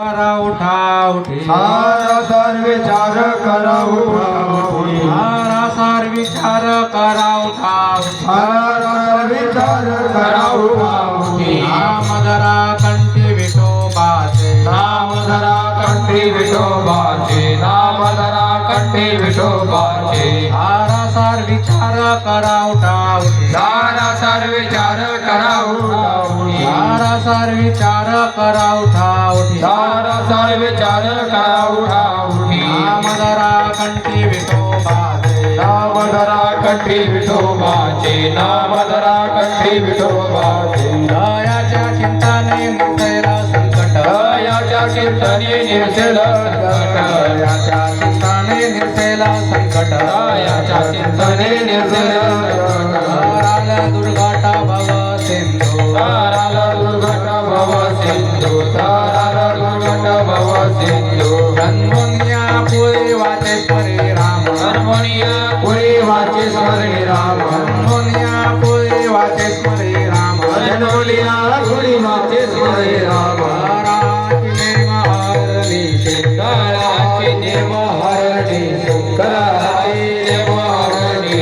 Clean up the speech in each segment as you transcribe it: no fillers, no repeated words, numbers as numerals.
करा उठा उठी सारा सार विचार करा उठा उठी सारा सार विचार करा उठा उठी सारा सार विचार करा उठा उठी नाम धरा कंठी विठोबाचे नाम धरा कंठी विठोबाचे नाम धरा कंठी विठोबाचे सारा सार विचार करा उठा उठी सारा सार विचार करा उठा उठी सारा सार विचार करा उठा उठी सारा सार विचार करा उठा उठी नाम धरा कंठी विठोबाचे नाम धरा कंठी विठोबाचे नाम धरा कंठी विठोबाचे दयाच्या चिंताने मुक्तैला संकट दयाच्या कीर्तने निर्सेल संकट दयाच्या चिंताने निर्सेला संकट दयाच्या कीर्तने निर्सेल संकट ताराला दुर्घटा भव सिंधू ताराला दुर्घट भव सिंधू ताराला दुर्घट भव सिंधू जन्मोनिया पुरी वाचे स्मरे राम हरमोनिया पुरी वाचे स्मरणे राम जन्मोनिया पुरी वाचे स्मरे राम जनोलिया पुरी वाचे स्मरणे राम ताराची निर्महरणी कराची निर्महरणी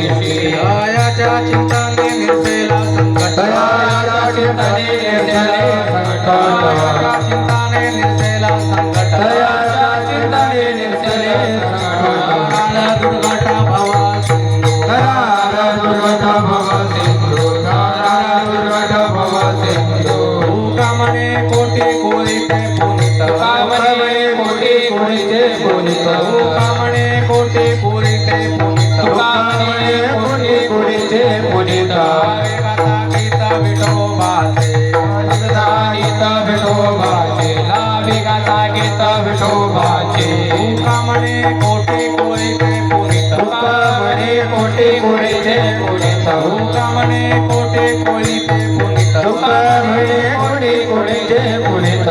दयाच्या चिंताने निर्सेला संकट दयाच्या चिंतने निर्सेल संकट दयाच्या चिंताने निर्सेला संकट दयाच्या चिंतने निर्सेल संकट ताराला दुर्घटा भव सिंधू ताराला दुर्घट भव सिंधू ताराला दुर्घट भव सिंधू कामने कोटी कोळीते पुनित कामने कोटी कोणीचे पुनित कामने कोटी कोळीते पुनित कामने कोटी कोणीचे पुनित गाथा गीता विठोबाचे गीत विठोबाचे लाभी गाथा गीत विठोबाचे कामने कोटी कोळीते पुनित कामने कोटी कोणीचे पुनित कामने कोटी कोळीते पुनित कामने कोटी कोणीचे पुनित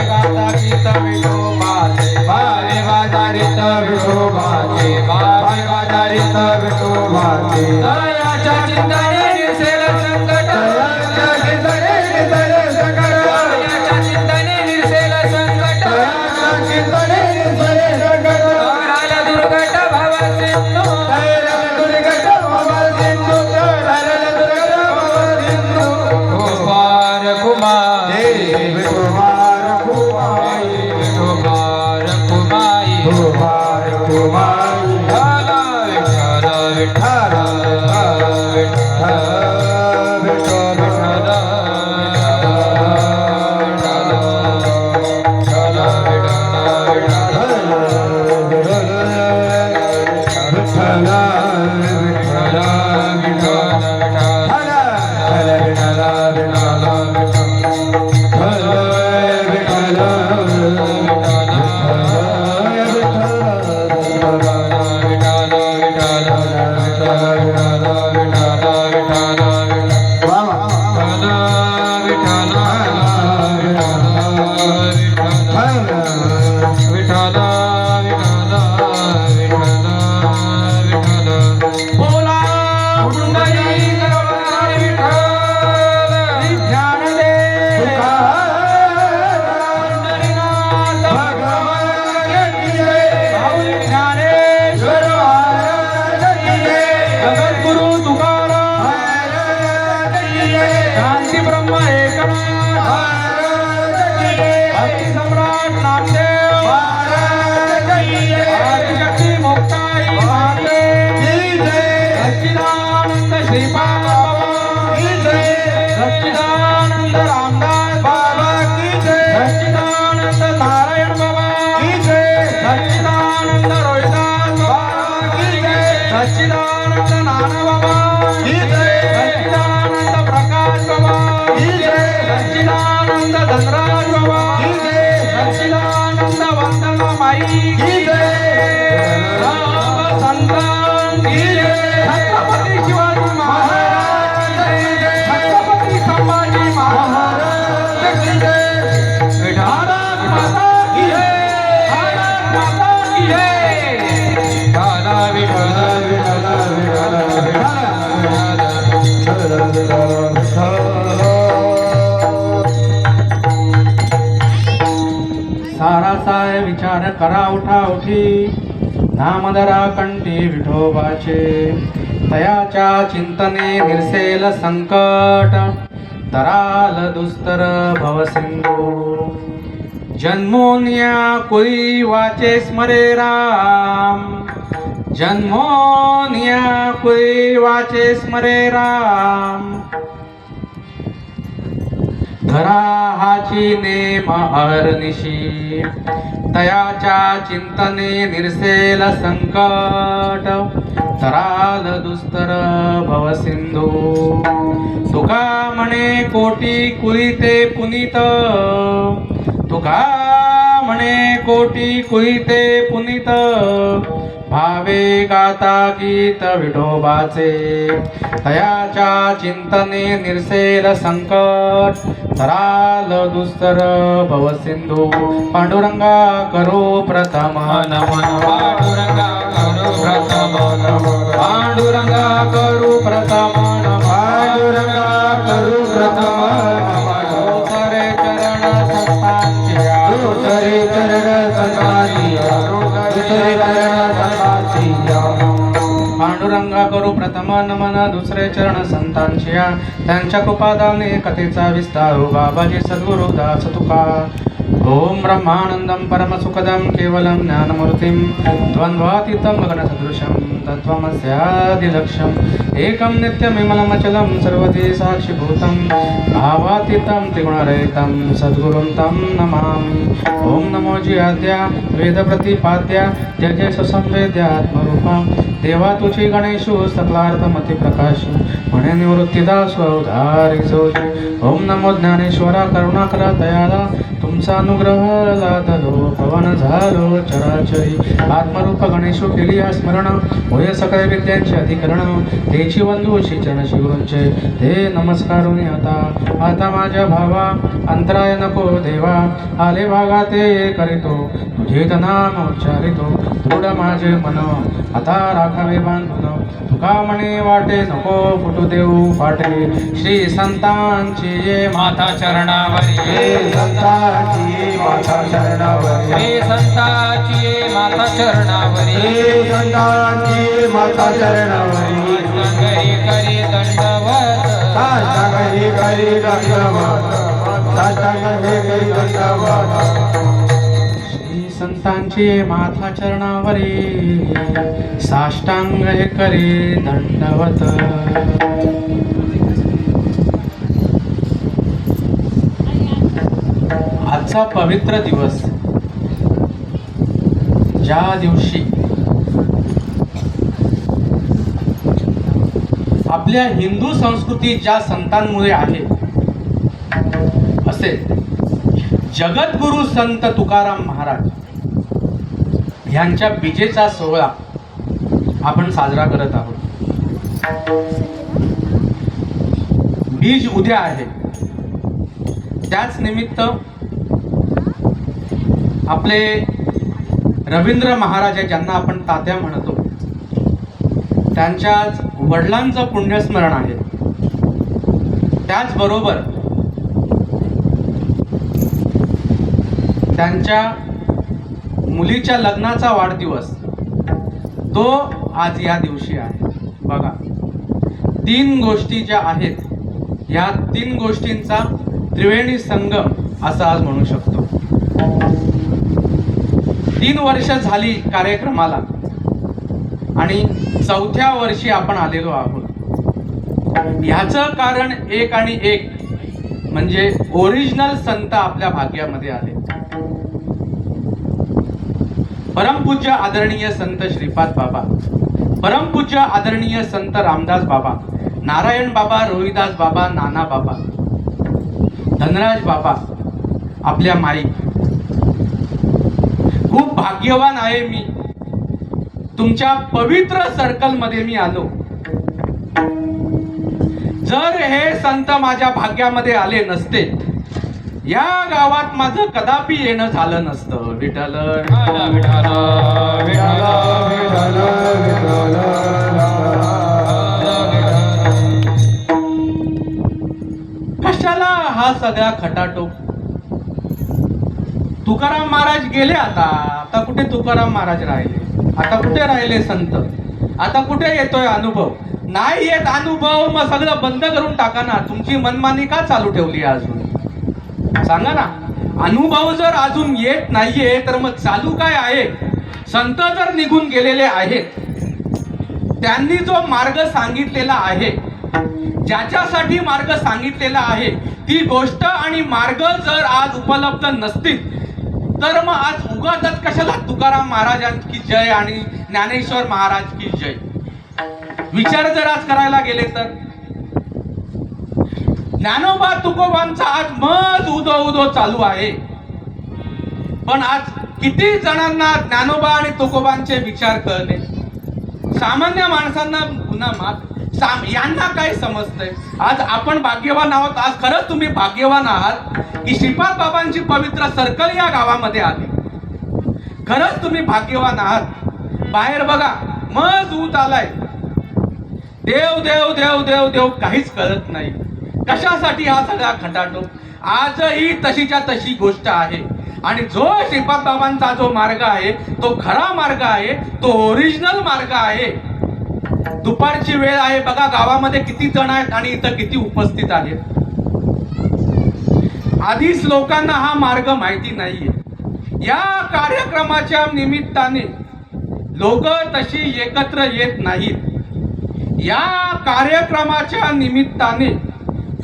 गाथा गीत विठोबाचे भावे बाजारित विठोबाचे भावे बाजारित विठोबाचे दयाच्या चिंतने निर्सेल संकट दयाच्या चिंतने निर्सेल संकट दयाच्या चिंतने निर्सेल संकट दयाच्या चिंतने निर्सेल संकट ताराला दुर्घट भव सिंधू ताराला दुर्घट भव सिंधू ताराला दुर्घट भव सिंधू कुमार कुमारी कुमार कुमारी कुमार कुमारी कुमार कुमारी विठ्ठल विठ्ठल विठ्ठल विठ्ठल शांती ब्रह्म एकनाथ भक्ती सम्राट नामदेव आदिशक्ती मुक्ताई माते सच्चिदानंद श्रीपाद बाबा सच्चिदानंद रामदास बाबा सच्चिदानंद नारायण बाबा सच्चिदानंद रोहिदास बाबा सच्चिदानंद नाना बाबा सच्चिदानंद प्रकाश बाबा सच्चिदानंद धनराज बाबा सच्चिदानंद वंदना माई राम संतान छत्रपती शिवाजी महाराज छत्रपती संभाजी महाराज भारत माता की जय भारत माता की जय विठ्ठल विठ्ठल विठ्ठल सारासाय विचार करा उठा उठी नामधरा कंठी विठोबाचे तयाच्या चिंतने निर्सेल संकट तराल दुस्तर भवसिंधू जन्मोन्या कुळी वाचे स्मरे राम जन्मोन्या कुळी वाचे स्मरे राम धरा हाची नेम अहर्निशी तयाच्या चिंतने निर्सेल संकट तराल दुस्तर भवसिंधू तुका म्हणे कोटी कुळीते पुनीत तुका म्हणे कोटी कुळीते पुनीत भावे गाता गीत विठोबाचे तयाच्या चिंतने निर्सेल संकट तराल दुस्तर भवसिंधू पांडुरंगा करो प्रथम नमन पांडुरंगा करू प्रथम नमन पांडुरंगा करू प्रथम नमन पांडुरंगा करू प्रथम नमन धोतरे चरण संतांच्या धोतरे चरण संतांच्या धोतरे चरण संतांच्या पांडुरंगा करू प्रथम नमन दुसरे चरण संतांच्या त्यांच्या कृपादाने कथेचा विस्तार बाबाजी सद्गुरु दास तुका ओम ब्रह्मानंदं परमसुखदं केवलं ज्ञानमूर्तिं द्वन्द्वातीतं गगनसदृशं तत्त्वमस्यादिलक्ष्यम् एकं नित्यमिमलमचलं सर्वधी साक्षिभूतं भावातीतं त्रिगुणरहितं सद्गुरुं तं नमामि ओम नमो जियाद्या वेदप्रतिपाद्या जय जय सुसंवेद्यात्मरूपा देवा तुझी गणेशु सकलार्थमती प्रकाश म्हणे निवृत्तीदास उधारी जोशी ओम नमो ज्ञानेश्वरा करुणाकरा दयाला तुमचा अनुग्रह लादलो पवन झालो चराचरी आत्मरूप गणेशो केली हा स्मरण होय सकळ विद्यांचे अधिकरण तेची वंदू शिचन शिवरूंचे ते नमस्कारुनी आता माझ्या भावा अंतराय नको देवा आले भागा ते करीतो तुझे नाम उच्चारितो दृढ माझे मन आता राखावे बांधून तुका म्हणे वाटे नको फुटू देऊ फाटे श्री संतांची ये माता चरणावरी हे संतांची माता शरणावरी श्री संताची माता चरणावरी हे संतांची माता शरणावरी घरी करी दंडवत साष्टांगी करी दंडवत साष्टांगी करी दंडवत श्री संतांची माता चरणावरी साष्टांग हे करी दंडवत आजचा पवित्र दिवस ज्या दिवशी आपल्या हिंदू संस्कृती ज्या संतांमुळे आहे असे जगद्गुरु संत तुकाराम महाराज यांच्या बीजेचा सोहळा आपण साजरा करत आहोत. बीज उद्या आहे त्याच निमित्त आपले रवींद्र महाराज ज्यांना आपण तात्या म्हणतो त्यांच्याच वडिलांचं पुण्यस्मरण आहे. त्याचबरोबर त्यांच्या मुलीच्या लग्नाचा वाढदिवस तो आज या दिवशी आहे. बघा, 3 गोष्टी ज्या आहेत या 3 गोष्टींचा त्रिवेणी संगम असं आज म्हणू शकतो. 3 वर्ष झाली कार्यक्रमाला आणि 4थ्या वर्षी आपण आलेलो आहोत. ह्याचं कारण एक आणि एक म्हणजे ओरिजिनल संत आपल्या भाग्यामध्ये आले. परमपूज्य आदरणीय संत श्रीपाद बाबा, परमपूज्य आदरणीय संत रामदास बाबा, नारायण बाबा, रोहिदास बाबा, नाना बाबा, धनराज बाबा, आपल्या माई. खूप भाग्यवान आहे मी, तुमच्या पवित्र सर्कल मध्ये मी आलो. जर हे संत माझ्या भाग्यामध्ये आले नसते, या गावात माझं कदापि येणं झालं नसतं. विठ्ठल विठ्ठल विठ्ठल विठ्ठल विठ्ठल कशाला हा सगळा खटाटोप? तुकाराम महाराज गेले. आता कुठे तुकाराम महाराज राहिले? आता कुठे राहिले संत? आता कुठे येतोय अनुभव? नाही येत अनुभव, मग सगळं बंद करून टाका ना. तुमची मनमानी का चालू ठेवली अजून? सांगा ना. अनुभव जर अजून येत नाहीये तर मग चालू काय आहे? संत जर निघून गेलेले आहेत, त्यांनी जो मार्ग सांगितलेला आहे, ज्याच्यासाठी मार्ग सांगितलेला आहे, ती गोष्ट आणि मार्ग जर आज उपलब्ध नसतील तर मग आज उगाच कशाला तुकाराम महाराजांची जय आणि ज्ञानेश्वर महाराज की जय विचार जर आज करायला गेले तर ज्ञानोबा तुकोबांचा आज मज उदो उदो चालू आहे. पण आज किती जणांना ज्ञानोबा आणि तुकोबांचे विचार कळले? सामान्य माणसांना पुन्हा यांना काय समजतंय? आज आपण भाग्यवान आहोत. आज खरंच तुम्ही भाग्यवान आहात की श्रीपाद बाबांची पवित्र सर्कल या गावामध्ये आली. खरंच तुम्ही भाग्यवान आहात. बाहेर बघा, मज ऊत आलाय. देव देव देव देव देव काहीच कळत नाही. कशासाठी हा सगळा खटाटो? आजही तशीच्या तशी गोष्ट आहे. आणि जो श्रीपाद बाबांचा जो मार्ग आहे तो खरा मार्ग आहे, तो ओरिजिनल मार्ग आहे. दुपारची वेळ आहे बघा, गावामध्ये किती जण आहेत आणि इथं किती उपस्थित आहेत. आधीच लोकांना हा मार्ग माहिती नाहीये. या कार्यक्रमाच्या निमित्ताने लोक तशी एकत्र येत नाहीत. या कार्यक्रमाच्या निमित्ताने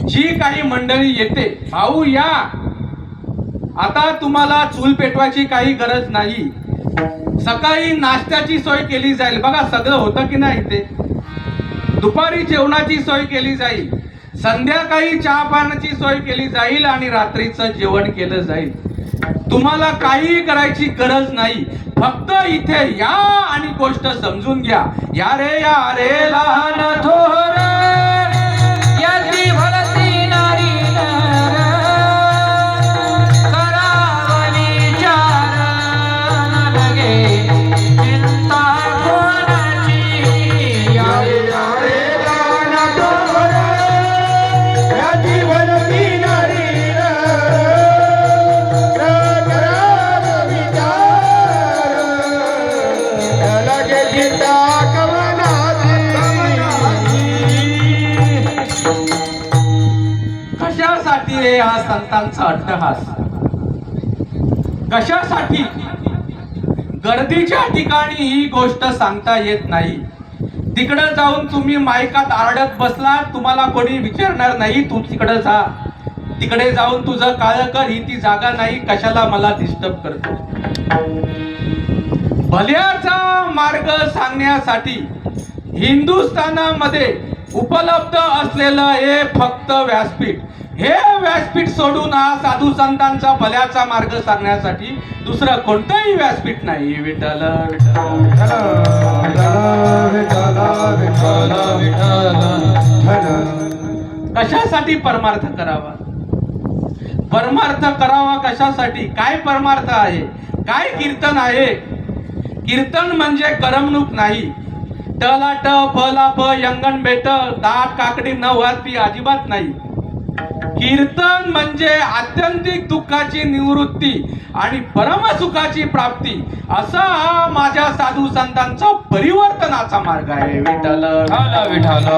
जी काही मंडळी येते, भाऊ या, आता तुम्हाला चूल पेटवायची काही गरज नाही. सकाळी नाश्त्याची सोय केली जाईल. बघा सगळं होतं की नाही ते. दुपारी जेवणाची सोय केली जाईल, संध्याकाळी चहा पाण्याची सोय केली जाईल आणि रात्रीचं जेवण केलं जाईल. तुम्हाला काही करायची गरज नाही. फक्त इथे या आणि गोष्ट समजून घ्या. या रे लहान थोर याची भलती नारी नर, करावा विचार न लगे चिंता कोणाची. या रे लहान थोर याची भलती नारी कशासाठी रे हा संतांचा अट्टहास? कशासाठी? गर्दीच्या ठिकाणी ही गोष्ट सांगता येत नाही. तिकडे जाऊन तुम्ही मायकात आरडत बसला, तुम्हाला कोणी विचारणार नाही. तू तिकडे जा, तिकडे जाऊन तुझं काळ कर. ही ती जागा नाही, कशाला मला डिस्टर्ब करतो? भल्याचा मार्ग सांगण्यासाठी हिंदुस्थानामध्ये उपलब्ध असलेलं हे फक्त व्यासपीठ. हे व्यासपीठ सोडून हा साधू संतांचा भल्याचा मार्ग सांगण्यासाठी दुसरं कोणतंही व्यासपीठ नाही. विठ्ठल कशासाठी परमार्थ करावा? परमार्थ करावा कशासाठी? काय परमार्थ आहे? काय कीर्तन आहे? कीर्तन म्हणजे करमणूक नाही. टला ट फला फ यंगण बेट दाट काकडी न वाजती अजिबात नाही. कीर्तन म्हणजे आत्यंतिक दुःखाची निवृत्ती आणि परमसुखाची प्राप्ती. असा हा माझ्या साधू संतांचा परिवर्तनाचा मार्ग आहे. विठ्ठल विठ्ठल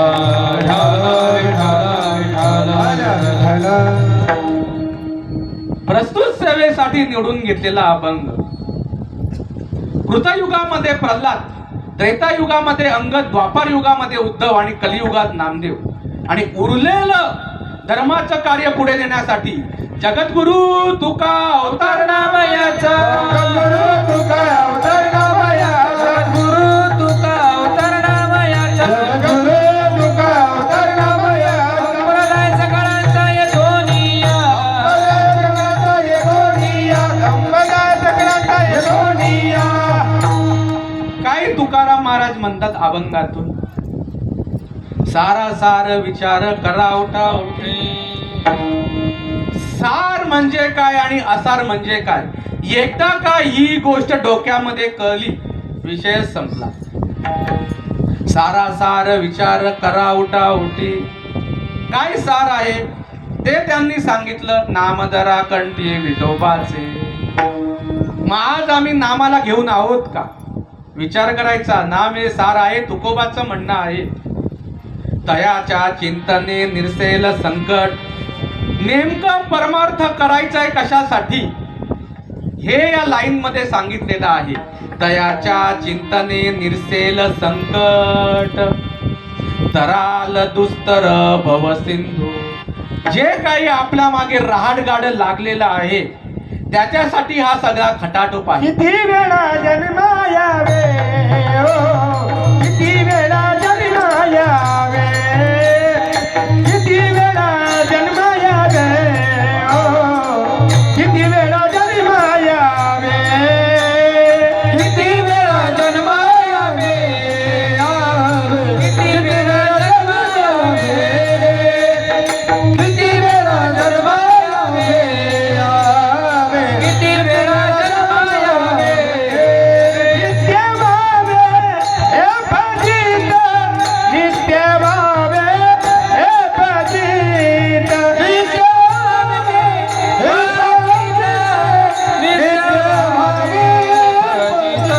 प्रस्तुत सेवेसाठी निवडून घेतलेला अभंग. कृतयुगामध्ये प्रल्हाद, त्रेतायुगामध्ये अंगद, द्वापार युगामध्ये उद्धव आणि कलियुगात नामदेव. आणि उरलेलं धर्माचं कार्य पुढे नेण्यासाठी जगद्गुरु तुका अवतार नामयाचा, जगद्गुरु तुका अवतार नामयाचा, जगद्गुरु तुका अवतार नामयाचा, जगद्गुरु तुका अवतार नामयाचा. संप्रदाय सकळांचा येतोनिया, सकळांचा येतोनिया, संप्रदाय सकळांचा येतोनिया. काय तुकाराम महाराज म्हणतात अभंगातून? सारा सार विचार करावटा उठे. सार म्हणजे काय आणि असार म्हणजे काय? एकदा का ही गोष्ट डोक्यामध्ये कळली, विषय संपला. सारा सार विचार करावटा उठे. काय सार आहे ते त्यांनी सांगितलं. नामधरा कंठी विठोबाचे, मग आज आम्ही नामाला घेऊन आहोत का? विचार करायचा. नाम हे सार आहे, तुकोबाचं म्हणणं आहे. तयाच्या चिंतने निरसेल संकट. नेमकं परमार्थ करायचं आहे कशासाठी हे या लाईन मध्ये सांगितलेलं आहे. तयाच्या चिंतने निरसेल संकट, तराल दुस्तर भव सिंधू. जे काही आपल्या मागे रहाडगाड लागलेलं आहे त्याच्यासाठी हा सगळा खटाटोप आहे. किती वेळा जन्मा यावे, किती वेळा जन्मा यावे, किती वेळा जन्मा यावे, किती वेळा जन्मा यावे, किती वेळा जन्मा यावे, किती वेळा जन्मा यावे, किती वेळा जन्मा यावे, किती वेळा जन्मा यावे. नित्य भावे हे पतित, नित्य भावे हे पतित, नित्य भावे हे पतित, नित्य भावे पतित.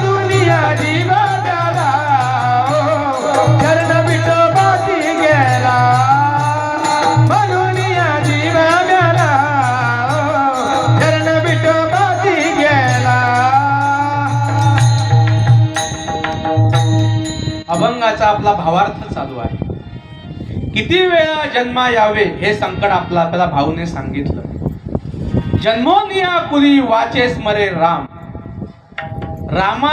दुनिया जीवाला चरण विठोबाची गेला, दुनिया जीवाला चरण विठोबाची गेला. अभंगाचा आपला भावार्थ चालू आहे. किती वेळा जन्मा यावे हे संकट आपल्याला भाऊने सांगितलं. जन्मोनिया कुली वाचे स्मरे राम. राम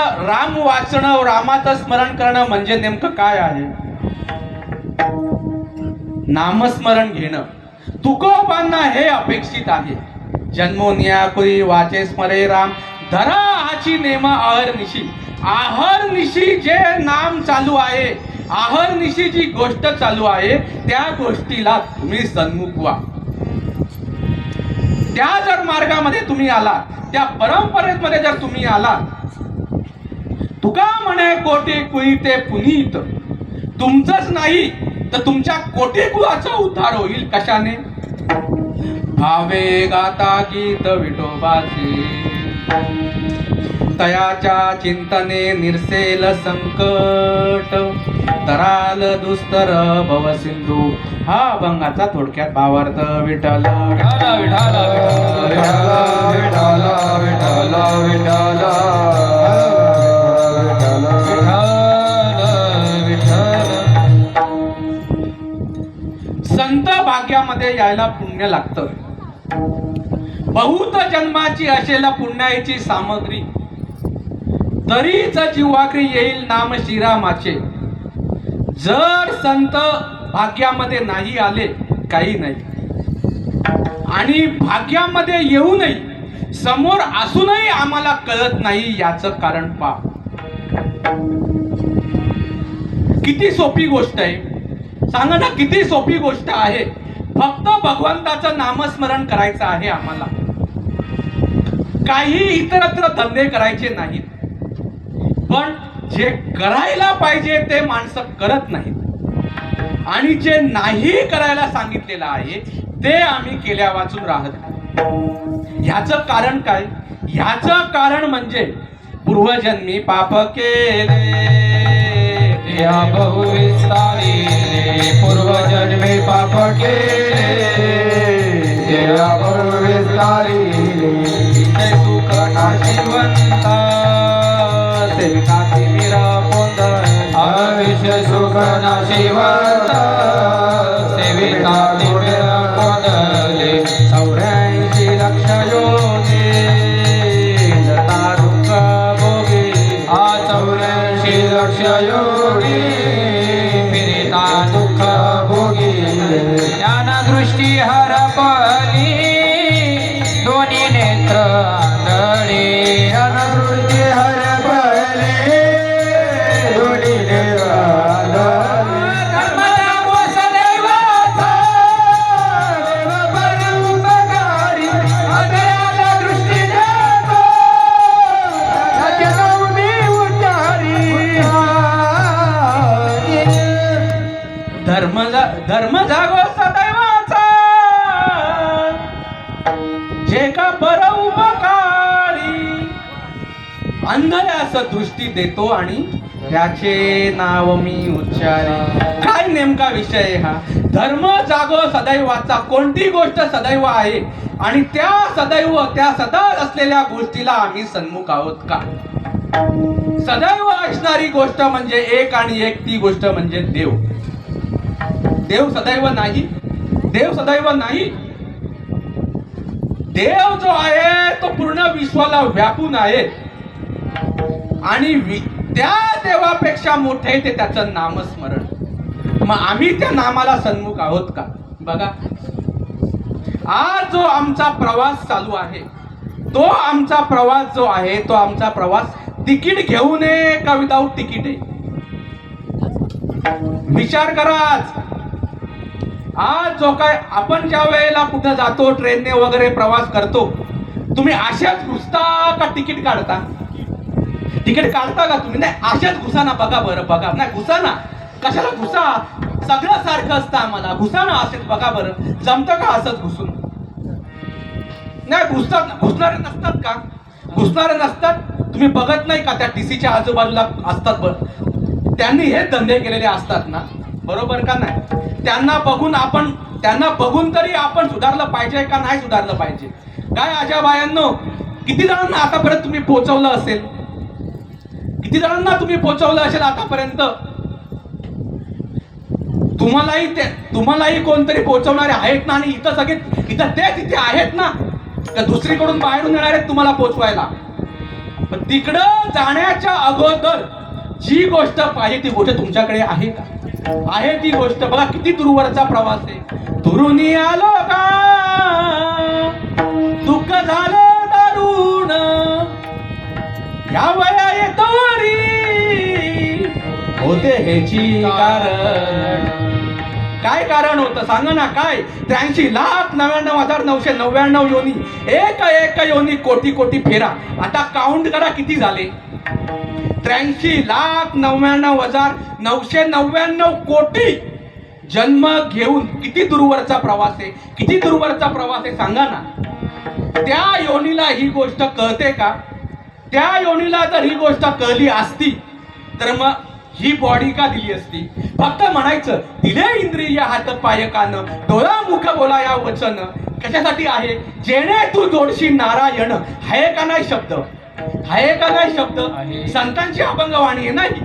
वाचणं, रामाचं स्मरण करणं म्हणजे नेमकं काय आहे? नामस्मरण घेणं. तुकोबांना हे अपेक्षित आहे. जन्मोनिया कुली वाचे स्मरे राम, धरा हाची नेमा आहर्निशी. आहर्निशी जे नाम चालू आहे, आहर्निशी जी गोष्ट चालू आहे त्या गोष्टीला तुम्ही सन्मुख व्हा. त्या जर मार्गामध्ये तुम्ही आला, त्या परंपरेमध्ये जर तुम्ही आला, तुका म्हणे कोटी कुळीते पुनीत. तुमचंच नाही तर तुमच्या कोटी कुळाचा उद्धार होईल. कशाने? भावे गाता गीत विठोबाचे, तयाच्या चिंतने निरसेल संकट, तराल दुस्तर भव सिंधू. हा अभंगाचा थोडक्यात भावार्थ. विठ्ठल विठ्ठल विठ्ठल विठ्ठल विठ्ठल विठ्ठल. संत भाग्यामध्ये यायला पुण्य लागतं. बहुत जन्माची असेल पुण्याची सामग्री, तरीच जीवाकरी येईल नाम श्रीरामाचे. जर संत भाग्यामध्ये नाही आले काही नाही, आणि भाग्यामध्ये येऊनही समोर असूनही आम्हाला कळत नाही याचं कारण पहा. किती सोपी गोष्ट आहे सांगा ना, किती सोपी गोष्ट आहे. फक्त भगवंताचं नामस्मरण करायचं आहे आम्हाला. काही इतरत्र धंदे करायचे नाहीत. पण जे करायला पाहिजे ते माणसं करत नाहीत, आणि जे नाही करायला सांगितलेलं आहे ते आम्ही केल्या वाचून राहत नाही. ह्याचं कारण काय? ह्याचं कारण म्हणजे पूर्वजन्मी पाप केले, या बहुविस्तारिले पूर्वजन्मे पाप केले, या बहुविस्तारिले ते सुख नाशिवंता, सेविकाची मीरा पोंदळ. अविष्य सुख नाशिवंत, सेविका निमिर कोंदले. 84 लक्ष योगी लता दुःख भोगी. 84 लक्ष योगी फिरिता दुःख भोगी. ज्ञानदृष्टी हरपली दोन्ही नेत्र आंधळी, ज्ञानदृष्टी हरपली दोन्ही नेत्र आंधळी. धर्म अंधळ्यास दृष्टी देतो आणि त्याचे नाव मी उच्चारे. काय नेमका विषय आहे हा? धर्म जागो सदैवाचा. कोणती गोष्ट सदैव आहे आणि त्या सदैव त्या सदा असलेल्या गोष्टीला आम्ही सन्मुख आहोत का? सदैव असणारी गोष्ट म्हणजे एक आणि एक, ती गोष्ट म्हणजे देव. देव सदैव नाही. देव सदैव नाही. देव जो आहे तो पूर्ण विश्वाला व्यापून आहे आणि त्या देवापेक्षा मोठे ते त्याचं नामस्मरण. मग आम्ही त्या नामाला सन्मुख आहोत का? बघा, आज जो आमचा प्रवास चालू आहे, तो आमचा प्रवास जो आहे, तो आमचा प्रवास तिकीट घेऊन आहे का विदाऊट तिकीट आहे? विचार करा. आज जो काय आपण ज्या वेळेला कुठं जातो, ट्रेनने वगैरे प्रवास करतो, तुम्ही अशाच घुसता का तिकीट काढता? तिकीट काढता का तुम्ही? नाही, अशाच घुसा ना. बघा बरं, बघा. नाही, घुसा ना. कशाला घुसा? सगळं सारखं असतं आम्हाला. घुसा ना असेच. बघा बरं, जमतं का असंच घुसून? नाही, घुसणारे नसतात का? घुसणारे नसतात. तुम्ही बघत नाही का त्या टीसीच्या आजूबाजूला असतात बरं, त्यांनी हे धंदे केलेले असतात ना, बरोबर का नाही? त्यांना बघून तरी आपण सुधारलं पाहिजे का नाही सुधारलं पाहिजे? काय आजाबायांनो, किती जणांना आतापर्यंत तुम्ही पोहोचवलं असेल? किती जणांना तुम्ही पोहोचवलं असेल आतापर्यंत? तुम्हालाही कोणतरी पोहोचवणारे आहेत ना, आणि इथं सगळे इथं ते तिथे आहेत ना, तर दुसरीकडून बाहेरून येणार आहेत तुम्हाला पोहोचवायला. पण तिकडं जाण्याच्या अगोदर जी गोष्ट पाहिजे ती गोष्ट तुमच्याकडे आहे का? आहे ती गोष्ट. बघा किती दूरवरचा प्रवास आहे. दुरुनी आलो का, दुःख झालं दारुण, या वया येतोरी होते ह्याची कारण. काय कारण होतं सांगा ना? काय? 83,99,999 योनी, एक योनी कोटी कोटी फेरा. आता काउंट करा किती झाले. 83,99,999 कोटी जन्म घेऊन किती दूरवरचा प्रवास आहे? किती दूरवरचा प्रवास आहे सांगा ना. त्या योनीला ही गोष्ट कळते का? त्या योनीला जर ही गोष्ट कळली असती तर मग ही बॉडी का दिली असती? फक्त म्हणायचं दिले इंद्रिय हात पाय कान, डोळा मुख बोला या वचन. कशासाठी आहे? जेणे तू जोडशी नारायण. आहे का नाही शब्द? आहे का नाही शब्द? संतांची अभंगवाणी आहे नाही.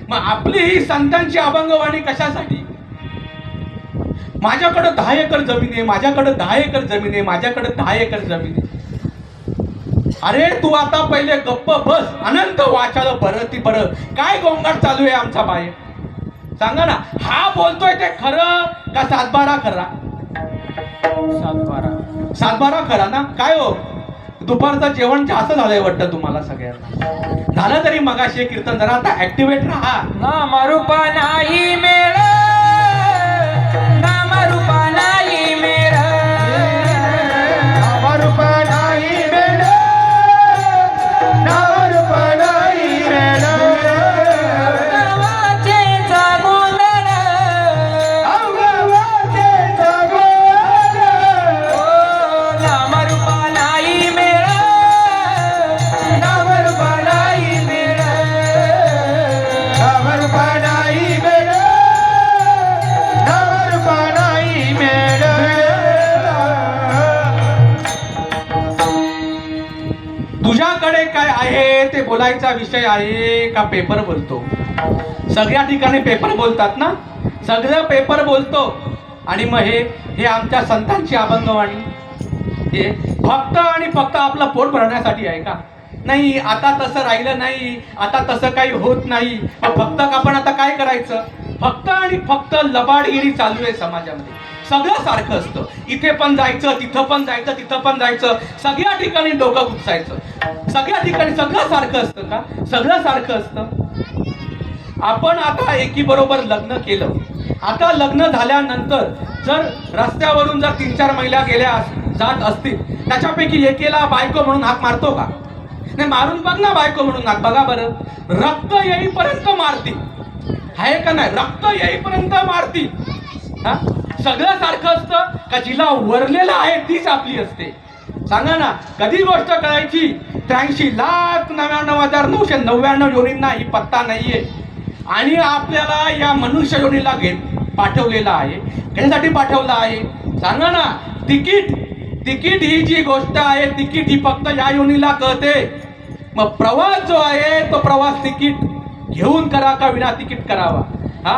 मग आपली ही संतांची अभंगवाणी कशासाठी? माझ्याकडे 10 एकर जमीन आहे, माझ्याकडे 10 एकर जमीन आहे, माझ्याकडे 10 एकर जमीन आहे. अरे तू आता पहिले गप्प बस. अनंत वाचाल बरं ती बरं. काय गोंगाट चालू आहे आमचा बाहेर सांगा ना. हा बोलतोय ते खरं का सातबारा खरा? सातबारा खरा ना. काय हो, दुपारचं जेवण जास्त झालंय वाटतं तुम्हाला सगळ्यांना. झालं तरी मगाशी कीर्तन जरा आता ऍक्टिव्हेट राहा. नामरूपा नाही मेळ, नामरूपा नाही मेळ, नामरूपा नाही मेळ, नामरूपा नाही मेळ. गावाचे जागोलर, गावाचे जागोलर, नामरूपा नाही मेळ, नामरूपा नाही मेळ, नामरूपा नाही मेळ, नामरूपा नाही मेळ. तुझ्याकडे काय आहे ते बोलायचा विषय आहे का पेपर बोलतो? सगळ्या ठिकाणी पेपर बोलतात ना. सगळं पेपर बोलतो. आणि मग हे आमच्या संतांची अभंगवाणी हे फक्त आणि फक्त आपलं पोट भरण्यासाठी आहे का? नाही, आता तसं राहिलं नाही. आता तसं काही होत नाही. फक्त आपण आता काय करायचं? फक्त आणि फक्त लबाडगिरी चालू आहे समाजामध्ये. सगळं सारखं असतं. इथे पण जायचं, तिथं पण जायचं, तिथं पण जायचं. सगळ्या ठिकाणी डोकं गुपसायचं. सगळ्या ठिकाणी सगळं सारखं असतं का? सगळं सारखं असतं. आपण आता एकीबरोबर लग्न केलं. आता लग्न झाल्यानंतर जर रस्त्यावरून जर 3-4 महिला गेल्या जात असतील, त्याच्यापैकी एकेला बायको म्हणून हाक मारतो का? नाही, मारून बघ ना बायको म्हणून हाक. बघा बरं, रक्त येईपर्यंत मारती. आहे का नाही? रक्त येईपर्यंत मारती. हा, सगळं सारखं असतं का? जिला वरलेलं आहे तीच आपली असते. सांगा ना, कधी गोष्ट कळायची? 83,99,999 योनींना ही पत्ता नाहीये. आणि आपल्याला या मनुष्य योनीला पाठवलेला आहे. कशासाठी पाठवलं आहे सांगा ना? तिकीट ही जी गोष्ट आहे, तिकीट ही फक्त या योनीला कळते. मग प्रवास जो आहे तो प्रवास तिकीट घेऊन करा का विना तिकीट करावा? हा,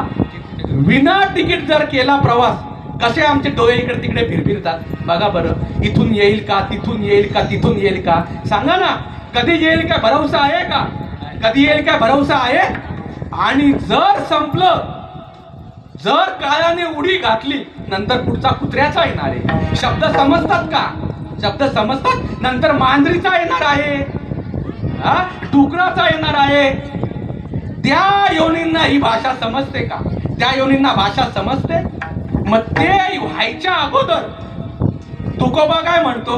विना तिकीट जर केला प्रवास, कसे आमचे डोळे इकडे तिकडे फिरतात बघा बरं. इथून येईल का, तिथून येईल का, तिथून येईल का? सांगा ना, कधी येईल काय भरोसा आहे का? कधी येईल काय भरोसा आहे? आणि जर संपलं, जर काळाने उडी घातली, नंतर पुढचा कुत्र्याचा येणार आहे. शब्द समजतात का? शब्द समजतात. नंतर मांजरीचा येणार आहे, डुकराचा येणार आहे. त्या योनींना ही भाषा समजते का? त्या योनींना भाषा समजते? मग ते व्हायच्या अगोदर तुकोबा काय म्हणतो?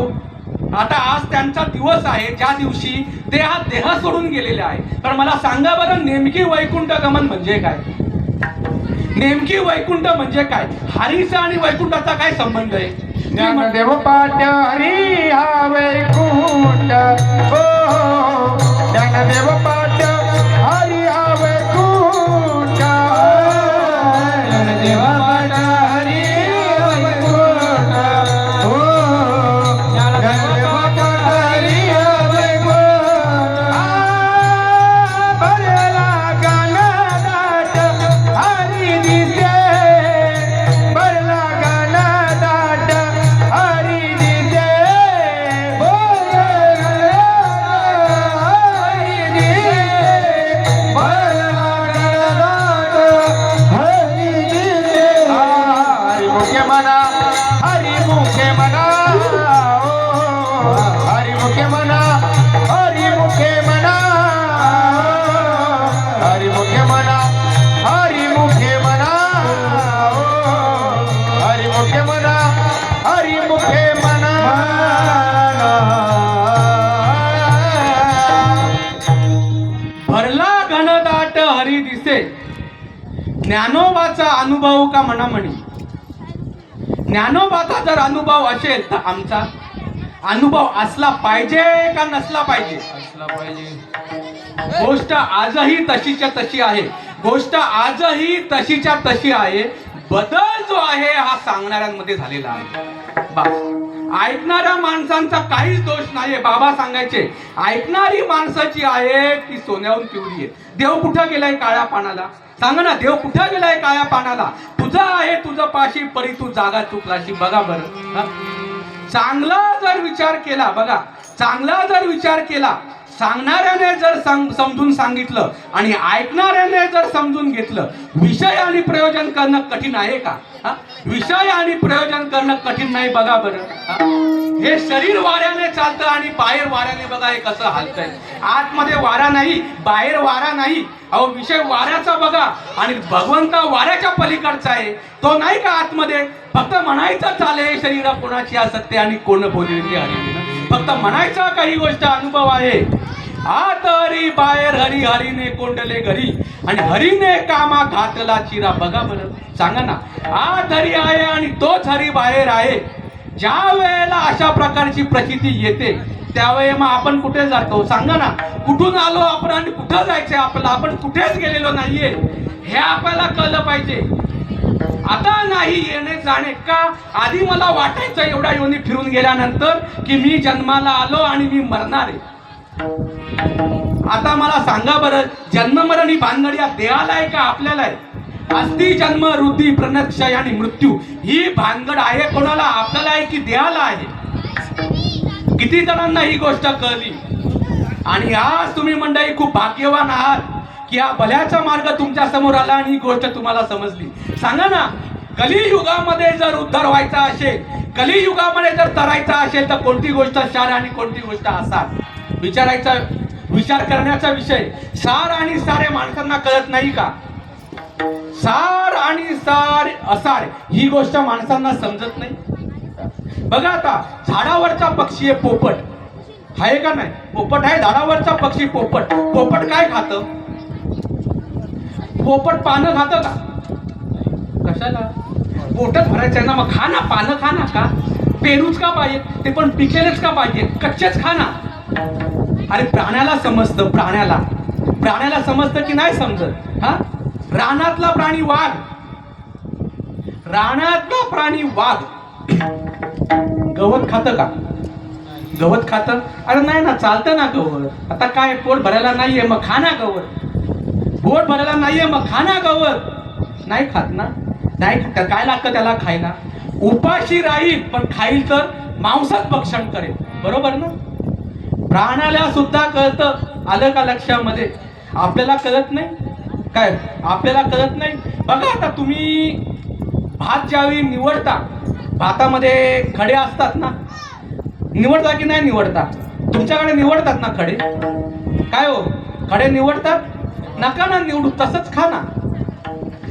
आता आज त्यांचा दिवस आहे, ज्या दिवशी ते हा देह सोडून गेलेले आहे. तर मला सांगा बरं, नेमकी वैकुंठ गमन म्हणजे काय? नेमकी वैकुंठ म्हणजे काय? हरीचा आणि वैकुंठाचा काय संबंध आहे? ज्ञानदेव पाठ हरी हा वैकुंठ, हो ज्ञानदेव पाठ हरी हा वैकुंठ, ज्ञानदेव पाठ हरी वैकुंठ, हो ज्ञानदेव पाठ हरी वैकुंठ. भरला गणदाट हरी दिसे, भरला गणदाट हरी दिसे, हरी दिसे, भरला गणदाट हरी दिसे. हरी मुखे मना, हरी मुखे मना, हरी मुखे मना, हरी मुखे मना, हरी मुखे मना, हरी मुखे मना, हरी मुखे मना, हरी मुखे मना. भरला घनदाट हरी दिसे. ज्ञानोबाचा अनुभव का म्हणामणी? ज्ञानोबाचा जर अनुभव असेल तर आमचा अनुभव असला पाहिजे का नसला पाहिजे? असला पाहिजे. गोष्ट आजही तशीच्या तशी आहे. गोष्ट आजही तशीच्या तशी आहे. बदल जो आहे हा सांगणाऱ्यांमध्ये झालेला आहे. बस, ऐकणाऱ्या माणसांचा काहीच दोष नाहीये. बाबा सांगायचे, ऐकणारी माणसं जी आहे ती सोन्याहून पिवळी आहे. देव कुठं गेलाय काळ्या पानाला? सांगा ना, देव कुठं गेलाय काळ्या पानाला? तुझं आहे तुझं पाशी, परी तू जागा चुकलाशी. बघा बरं, चांगला जर विचार केला, बघा चांगला जर विचार केला, सांगणाऱ्याने जर समजून सांगितलं आणि ऐकणाऱ्याने जर समजून घेतलं, विषय आणि प्रयोजन करणं कठीण आहे का? विषय आणि प्रयोजन करणं कठीण नाही. बघा बरं, हे शरीर वाऱ्याने चालतं आणि बाहेर वाऱ्याने बघा हे कसं हालतंय. आतमध्ये वारा नाही, बाहेर वारा नाही. अहो, विषय वाऱ्याचा बघा आणि भगवंता वाऱ्याच्या पलीकडचा आहे. तो नाही का आतमध्ये? फक्त म्हणायचं चाले शरीर कोणाची असत्य आणि कोण बोलले हरी. फक्त म्हणायचा काही गोष्ट अनुभव आहे. आत हरी बाहेर हरी, हरीने कोंडले घरी आणि हरीने कामा घातला चिरा. बघा बरं, सांगा ना, आत हरी आहे आणि तोच हरी बाहेर आहे. ज्या वेळेला अशा प्रकारची प्रचिती येते त्यावेळी मग आपण कुठे जातो? सांगा ना, कुठून आलो आपण आणि कुठं जायचंय आपल्याला? आपण कुठेच गेलेलो नाहीये, हे आपल्याला कळलं पाहिजे. आता नाही येणे जाणे का? आधी मला वाटायचं एवढ्या योनी फिरून गेल्यानंतर की मी जन्माला आलो आणि मी मरणार आहे. आता मला सांगा बरं, जन्म मरण ही भानगड या देहाला आहे का आपल्याला आहे? अस्थि जन्म वृद्धी प्रणक्षय आणि मृत्यू ही भानगड आहे कोणाला? आपल्याला आहे की देहाला आहे? किती जणांना ही गोष्ट कळली? आणि आज तुम्ही मंडळी खूप भाग्यवान आहात की हा भल्याचा मार्ग तुमच्या समोर आला आणि ही गोष्ट तुम्हाला समजली. सांगा ना, कलियुगामध्ये जर उद्धार व्हायचा असेल, कलियुगामध्ये जर तरायचा असेल तर कोणती गोष्ट सार आणि कोणती गोष्ट असार? विचारायचा, विचार करण्याचा विषय. सार आणि सारे माणसांना कळत नाही का? सार आणि सार असार ही गोष्ट माणसांना समजत नाही. बघा आता, झाडावरचा पक्षी आहे पोपट, आहे का नाही? पोपट आहे, झाडावरचा पक्षी पोपट. पोपट काय खातं? पोपट पानं खातं का? कशाला? पोटच भरायचं आहे ना, मग खा ना, पानं खा ना. का पेरूच का पाहिजे, ते पण पिकलेलेच का पाहिजे, कच्चेच खा ना. अरे प्राण्याला समजतं, प्राण्याला समजतं की नाही समजत? हा, रानातला प्राणी वाघ, रानातला प्राणी वाघ गवत खातं का? गवत खातं? अरे नाही ना, चालतं ना गवत. आता काय, पोट भरायला नाहीये मग खा ना गवत. पोट भरायला नाहीये मग खा ना गवत. नाही खात ना, नाही खात. काय लागतं त्याला खायला? उपाशी राहील पण खाईल तर मांसात भक्षण करेल, बरोबर ना? प्राण्याला सुद्धा कळतं. आलं का लक्षामध्ये? आपल्याला कळत नाही काय? आपल्याला कळत नाही. बघा आता तुम्ही भात ज्यावेळी निवडता, भातामध्ये खडे असतात ना, निवडता की नाही निवडता? तुमच्याकडे निवडतात ना खडे? काय हो, खडे निवडतात? नका ना निवडू, तसंच खा ना.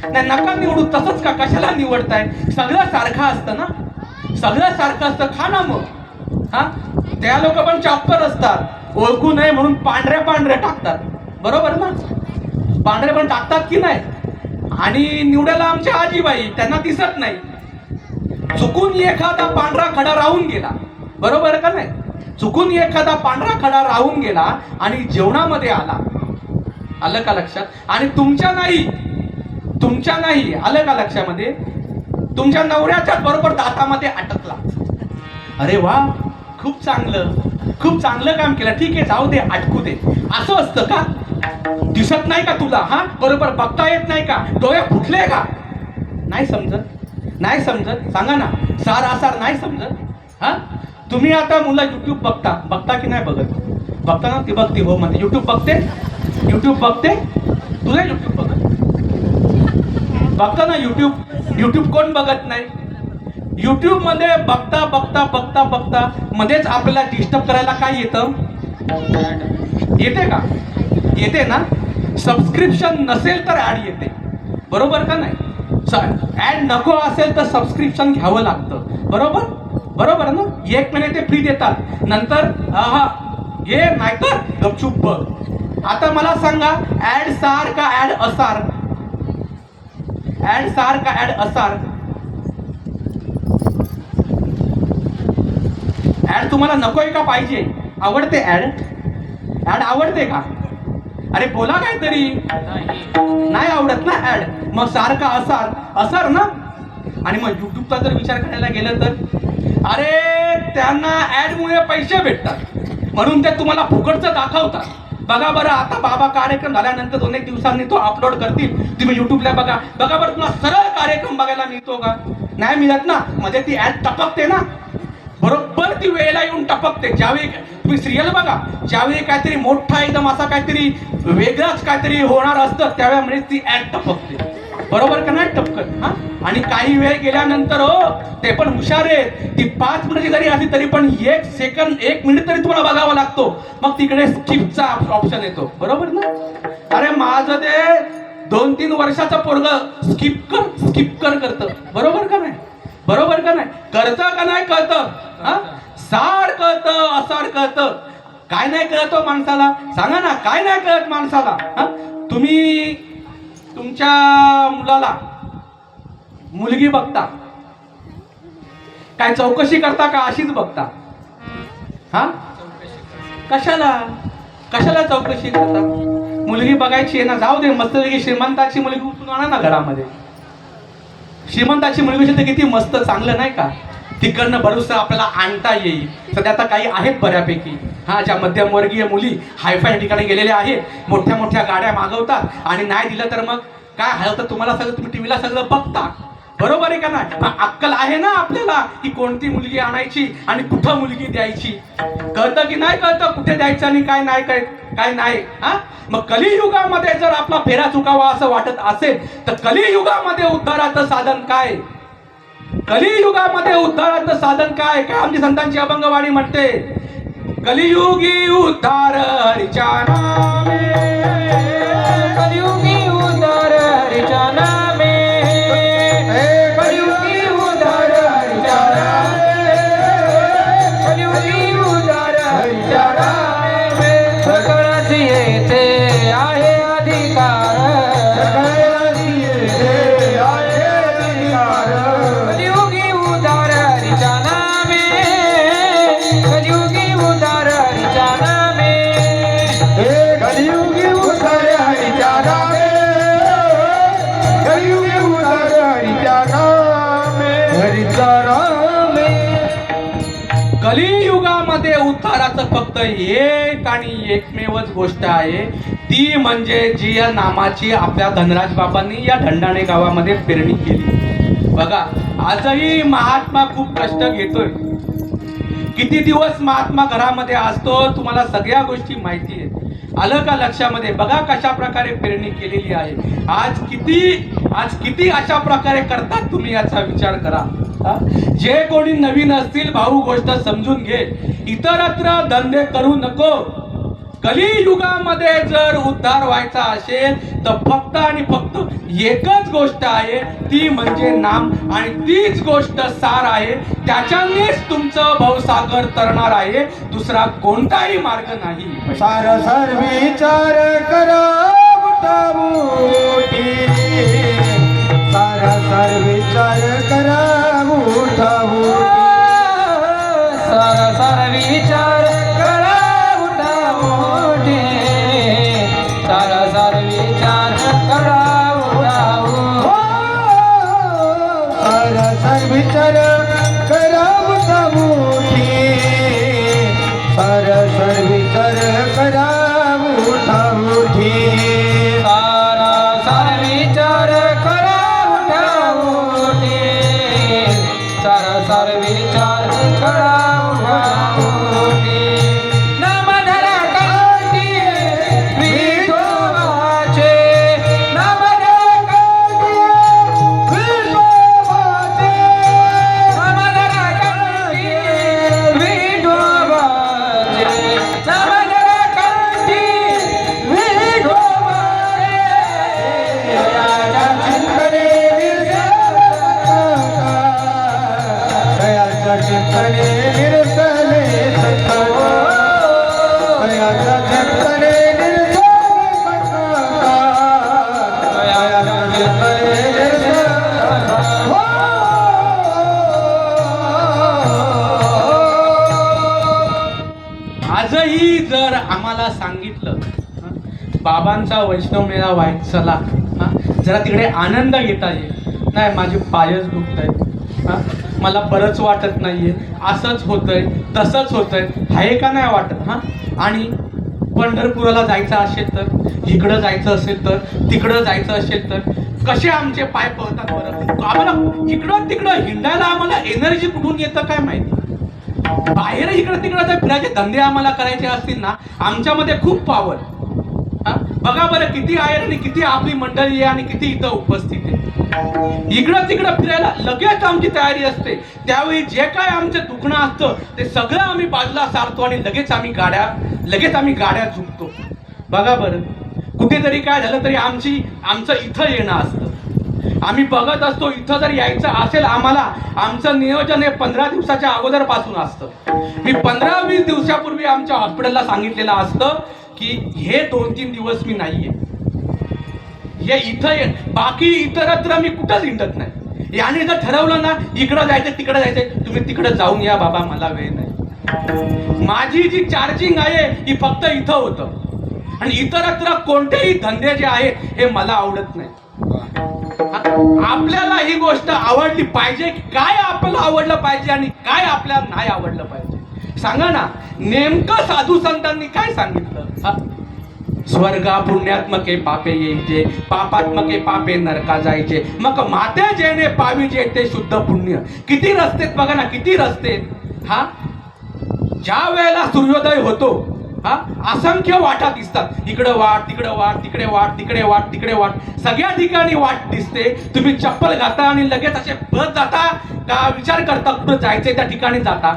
नाही नका निवडू, तसंच का? कशाला निवडताय? सगळं सारखं असतं ना, सगळं सारखं असतं, खा ना मग. हा, त्या लोक पण चॉपर असतात, ओळखू नये म्हणून पांढऱ्या पांढऱ्या टाकतात, बरोबर ना? पांढरे पण टाकतात की नाही? आणि निवडायला आमच्या आजीबाई, त्यांना दिसत नाही. चुकून एखादा पांढरा खडा राहून गेला, बरोबर का नाही? चुकून एखादा पांढरा खडा राहून गेला आणि जेवणामध्ये आला, आलं का लक्षात? आणि तुमच्या नाही, आलं का लक्षामध्ये? तुमच्या नवऱ्याच्या बरोबर दातामध्ये अटकला. अरे वा, खूप चांगलं काम केलं, ठीक आहे जाऊ दे, अटकू दे. असं असतं का? दिसत नाही का तुला? हा, बरोबर बघता येत नाही का? डोळे फुटले का? नाही समजत? सांगा ना, सार नाही समजत? हा, तुम्ही आता मुलं युट्यूब बघता की नाही बघत? बघता ना, ती बघते हो म्हणते. युट्यूब बघते तुला युट्यूब बघता ना? युट्यूब कोण बघत नाही? युट्यूब मध्ये बघता मध्येच आपल्याला डिस्टर्ब करायला काय येतं? येते का? येते ना. सबस्क्रिप्शन नसेल तर ऍड येते, बरोबर का नाही? ऍड नको असेल तर सबस्क्रिप्शन घ्यावं लागतं, बरोबर ना? 1 महिने ते फ्री देतात, नंतर हा ये नाहीतर गपचूप बघ. आता मला सांगा, ऍड सार का ऍड असार? ऍड सार का ऍड असार? ऍड तुम्हाला नकोय का पाहिजे? आवडते ऍड आवडते का? अरे बोला काहीतरी. नाही आवडत ना ऍड, मग सार का असार ना. आणि मग युट्यूबचा जर विचार करायला गेलं तर, अरे त्यांना ऍड मुळे पैसे भेटतात म्हणून ते तुम्हाला फुकटचं दाखवतात. बघा बरं, आता बाबा कार्यक्रम झाल्यानंतर 2-1 दिवसांनी तो अपलोड करतील, तुम्ही युट्यूबला बघा बरं, तुम्हाला सरळ कार्यक्रम बघायला मिळतो का? नाही मिळत ना. मध्ये ती ऍड टपकते ना, बरोबर ती वेळेला येऊन टपकते. ज्यावेळी तुम्ही सिरियल बघा, ज्यावेळी काहीतरी मोठा एकदम असा काहीतरी वेगळाच काहीतरी होणार असतं, त्यावेळेमध्ये ती ऍड टपकते, बरोबर का नाही टपकत? हा, आणि काही वेळ गेल्यानंतर हो, ते पण हुशार आहेत, ती 5 मिनिटाची जरी असली तरी पण 1 सेकंद 1 मिनिट तरी तुम्हाला बघावा लागतो. मग तिकडे स्किपचा ऑप्शन येतो, बरोबर ना? अरे माझं ते 2-3 वर्षाचं पोरग स्किप कर करतं, बरोबर का नाही? करतं का नाही? कळतं. हा, सार कळतं, असार कळतं. काय नाही कळत हो माणसाला? सांगा ना, काय नाही कळत माणसाला? हा, तुम्ही तुमच्या मुलाला मुलगी बघता, काय चौकशी करता का अशीच बघता? हा, कशाला चौकशी करता? मुलगी बघायची आहे ना, जाऊ दे, मस्तपैकी श्रीमंताची मुलगी उचलून आणा ना घरामध्ये. श्रीमंताची मुलगी असेल तर किती मस्त, चांगलं नाही का? तिकडनं बरोबर आपल्याला आणता येईल. सध्या आता काही आहेत बऱ्यापैकी, हा, ज्या मध्यमवर्गीय मुली हायफाय ठिकाणी गेलेल्या आहेत, मोठ्या गाड्या मागवतात, आणि नाही दिलं तर मग काय हवं तुम्हाला सगळं, तुम्ही टीव्हीला सगळं बघता, बरोबर आहे का नाही? अक्कल आहे ना आपल्याला की कोणती मुलगी आणायची आणि कुठं मुलगी द्यायची? कळतं की नाही कळतं कुठे द्यायचं आणि काय नाही? हा, मग कलियुगामध्ये जर आपला फेरा चुकावा असं वाटत असेल तर कलियुगामध्ये उद्धाराचं साधन काय? काय आमची संतांची अभंगवाणी म्हणते, कलियुगी उद्धार हरीच्या नामे, कलियुगी उद्धार हरीच्या नामे, कलियुगी उद्धार हरीच्या नामे, कलियुगी उद्धार हरीच्या नामे. सकळाची येथे आहे अधिकार, सकळाची येथे आहे अधिकार, कलियुगी उद्धार हरीच्या नामे, कलियुगामध्ये उद्धाराचं फक्त एक आणि एकमेवच गोष्ट आहे, ती म्हणजे जी या नामाची आपल्या धनराज बाबांनी या धंडाणे गावामध्ये पेरणी केली. बघा, आजही महात्मा खूप कष्ट घेतोय. किती दिवस महात्मा घरामध्ये असतो तुम्हाला सगळ्या गोष्टी माहिती आहेत. आलं का लक्षामध्ये? बघा कशा प्रकारे पेरणी केलेली आहे. आज किती अशा प्रकारे करतात तुम्ही याचा विचार करा. जे कोणी नवीन असतील भाऊ गोष्ट समजून घे. इतरत्र धंदे करू नको. कलियुगामध्ये जर उद्धार व्हायचा असेल तर फक्त आणि फक्त एकच गोष्ट आहे, ती म्हणजे नाम. आणि तीच गोष्ट सार आहे. त्याच्यानेच तुमचं भवसागर तरणार आहे. दुसरा कोणताही मार्ग नाही. सार सार विचार करा उठावूठी, सार सार विचार करा उठावूठी, सार सार विचार करा उठावूठी, सार सार विचार करा उठावूठी, सार सार विचार करा उठावूठी, सार सार विचार करा उठावूठी, सारा सार विचार करा उठावूठी, सारा सार विचार करा उठावूठी. नामधरा कंठी विठोबाचे, नामधरा कंठी विठोबाचे, नामधरा कंठी विठोबाचे, नामधरा कंठी विठोबाचे. दयाच्या चिंतने दयाच्या चिंतने निर्सले सत्ता, दयाच्या चिंतने निर्सले सत्ता, दयाच्या चिंतने निर्सले आजही जर आम्हाला सांगितलं बाबांचा वैष्णव मेळा व्हायचा, चला जरा तिकडे आनंद घेता येईल, नाही माझे पायच दुखत आहेत, मला बरंच वाटत नाहीये, असंच होतंय तसंच होतंय, आहे का नाही वाटत. आणि पंढरपुराला जायचं असेल तर, इकडं जायचं असेल तर, तिकडं जायचं असेल तर कसे आमचे पाय पळतात बरं. आम्हाला इकडं तिकडं हिंडायला आम्हाला एनर्जी कुठून येतं काय माहिती. बाहेर इकडं तिकडं जर फिरायचे धंदे आम्हाला करायचे असतील ना, आमच्यामध्ये खूप पावर. बघा बरं किती आहे आणि किती आपली मंडळी आहे आणि किती इथं उपस्थित आहे. इकडं तिकडं फिरायला लगेच आमची तयारी असते. त्यावेळी जे काय आमचं दुखणं असतं ते सगळं आम्ही बाजूला सारतो आणि लगेच आम्ही गाड्या झुकतो. बघा बरं, कुठेतरी काय झालं तरी आमचं इथं येणं असतं. आम्ही बघत असतो. इथं जर यायचं असेल आम्हाला, आमचं नियोजन हे 15 दिवसाच्या अगोदरपासून असतं. मी 15-20 दिवसापूर्वी आमच्या हॉस्पिटलला सांगितलेलं असतं की हे 2-3 दिवस मी नाहीये, हे इथं ये, बाकी इतरत्र मी कुठंच हिंडत नाही. याने जर ठरवलं ना इकडं जायचं तिकडं जायचं, तुम्ही तिकडं जाऊन या बाबा, मला वेळ नाही. माझी जी चार्जिंग आहे ही फक्त इथं होतं आणि इतरत्र कोणतेही धंदे जे आहेत हे मला आवडत नाही. आपल्याला ही गोष्ट आवडली पाहिजे की काय आपल्याला आवडलं पाहिजे आणि काय आपल्याला नाही आवडलं पाहिजे, सांगा ना. नेमकं साधू संतांनी काय सांगितलं? स्वर्गा पुण्यात्मके पापे येईचे, पापात्मके पापे नरका जायचे, मग माते जेणे पाविजे ते शुद्ध पुण्य. किती रस्ते बघा ना, किती रस्ते. ज्या वेळेला सूर्योदय होतो असंख्य वाटा दिसतात. इकडं वाट, तिकडं वाट, तिकडे वाट, तिकडे वाट, तिकडे वाट, सगळ्या ठिकाणी वाट दिसते. तुम्ही चप्पल घाता आणि लगेच असे पळत जाता का विचार करता कुठं जायचंय त्या ठिकाणी जाता.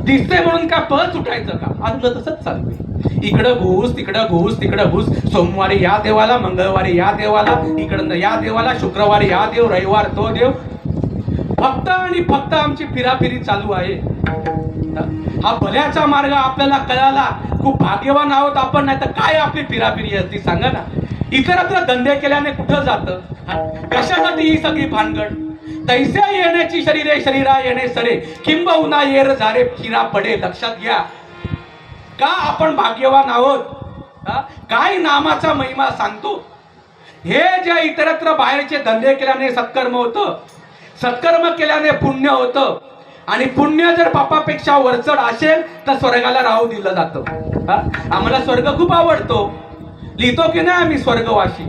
दिसते म्हणून का पळत सुटायचं का? आज तसंच चाललंय. इकडं घुस, तिकडं घुस, तिकडं घुस. सोमवारी या देवाला, मंगळवारी या देवाला, इकडं या देवाला, शुक्रवारी या देव, रविवार तो देव. फक्त आणि फक्त आमची फिराफिरी चालू आहे. हा भल्याचा मार्ग आपल्याला कळाला, खूप भाग्यवान आहोत आपण. नाही तर काय आपली फिराफिरी असती सांगा ना. इतरत्र धंदे केल्याने कुठं जातं? कशासाठी ही सगळी भानगड? तैसे येण्याची शरीरे शरीरा येणे सरे, किंबहुना येर झारे फिरा पडे. लक्षात घ्या का आपण भाग्यवान आहोत. काय नामाचा महिमा सांगतो. हे जे इतरत्र बाहेरचे धंदे केल्याने सत्कर्म होतं, सत्कर्म केल्याने पुण्य होतं आणि पुण्य जर पापापेक्षा वरचढ असेल तर स्वर्गाला राहू दिलं जातं. हा? आम्हाला स्वर्ग खूप आवडतो. लिहितो की नाही आम्ही स्वर्गवासी,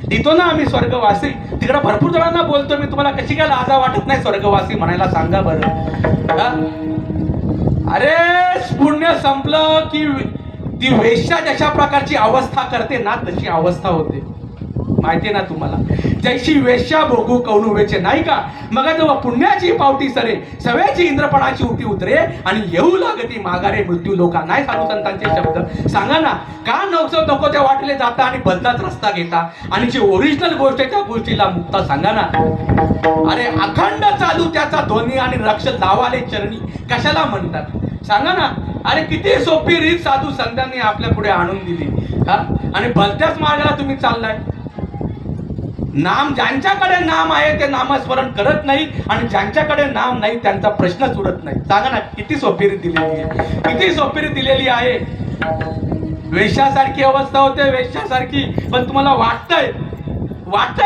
लिहितो ना आम्ही स्वर्गवासी. तिकडे भरपूर जणांना बोलतो मी, तुम्हाला कशी काय लाजा वाटत नाही स्वर्गवासी म्हणायला, सांगा बरं. हा? अरे पुण्य संपलं की ती वेश्या जशा प्रकारची अवस्था करते ना तशी अवस्था होते, माहितीये ना तुम्हाला. जैशी वेश्या भोगू कवणू वेचे नाही का, मग जेव्हा पुण्याची पावटी सरे सवेची इंद्रपणाची उटी उतरे आणि येऊ लागती माघारे मृत्यू लोका. नाही साधू संतांचे शब्द. सांगा ना, का नवसो नको त्या वाटेले जाता आणि भलताच रस्ता घेता आणि जी ओरिजिनल गोष्ट त्या गोष्टीला मुक्ता. सांगा ना. अरे अखंड चालू त्याचा ध्वनी आणि रक्ष लावाले चरणी कशाला म्हणतात, सांगा ना. अरे किती सोपी रीत साधू संतांनी आपल्या पुढे आणून दिली. हा? आणि भलत्याच मार्गाला तुम्ही चाललाय. नाम ज्यांच्याकडे नाम आहे ते नामस्मरण करत नाही आणि ज्यांच्याकडे नाम नाही त्यांचा प्रश्नच उरत नाही. सांगा ना, किती सोपी रीत दिलेली आहे, किती सोपी रीत दिलेली आहे. वेश्यासारखी अवस्था होते, वेश्यासारखी. पण तुम्हाला वाटतंय